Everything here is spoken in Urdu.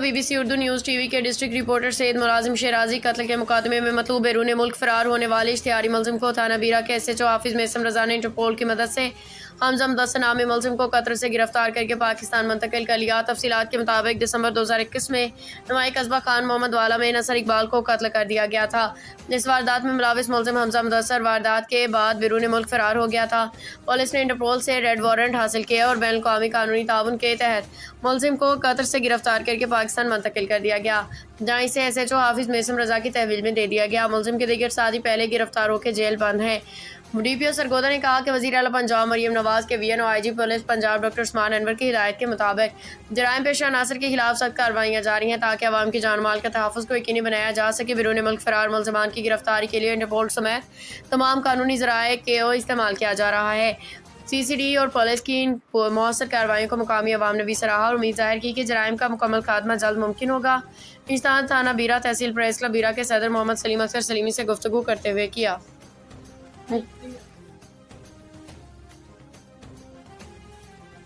BBC Urdu news T V کے ڈسٹرکٹ رپورٹر سید ملازم شیرازی قتل کے مقدمے میں مطلوب بیرون ملک فرار ہونے والے اشتہاری ملزم کو تھانہ بیرا کے SHO حافظ میسم رضا نے انٹرپول کی مدد سے حمزہ مدثر نامی ملزم کو قطر سے گرفتار کر کے پاکستان منتقل کر لیا۔ تفصیلات کے مطابق دسمبر 2021 میں نوائی قصبہ خان محمد والا میں نصر اقبال کو قتل کر دیا گیا تھا۔ اس واردات میں ملوث ملزم حمزہ مدثر واردات کے بعد بیرون ملک فرار ہو گیا تھا۔ پولیس نے انٹرپول سے ریڈ وارنٹ حاصل کیا اور بین الاقوامی قانونی تعاون کے تحت ملزم کو قطر سے گرفتار کر کے پاکستان منتقل کر دیا گیا، جہاں اسے SHO حافظ میسم رضا کی تحویل میں دے دیا گیا۔ ملزم کے دیگر ساتھی پہلے گرفتار ہو کے جیل بند ہیں۔ DPO سرگودا نے کہا کہ وزیر اعلیٰ پنجاب مریم نواز کے VNO IG police Punjab doctor Usman Anwar کی ہدایت کے مطابق جرائم پیشہ عناصر کے خلاف سخت کارروائیاں جاری ہیں تاکہ عوام کی جان مال کے تحفظ کو یقینی بنایا جا سکے۔ بیرون ملک فرار ملزمان کی گرفتاری کے لیے انٹرپول سمیت تمام قانونی ذرائع کو استعمال کیا جا رہا ہے۔ CCD اور پولیس کی ان مؤثر کارروائیوں کو مقامی عوام نے بھی سراہا اور امید ظاہر کی کہ جرائم کا مکمل خاتمہ جلد ممکن ہوگا۔ اجتماع تھانہ بیرا تحصیل پریس کلب بیرا کے صدر محمد سلیم اختر سلیمی سے گفتگو کرتے ہوئے کیا۔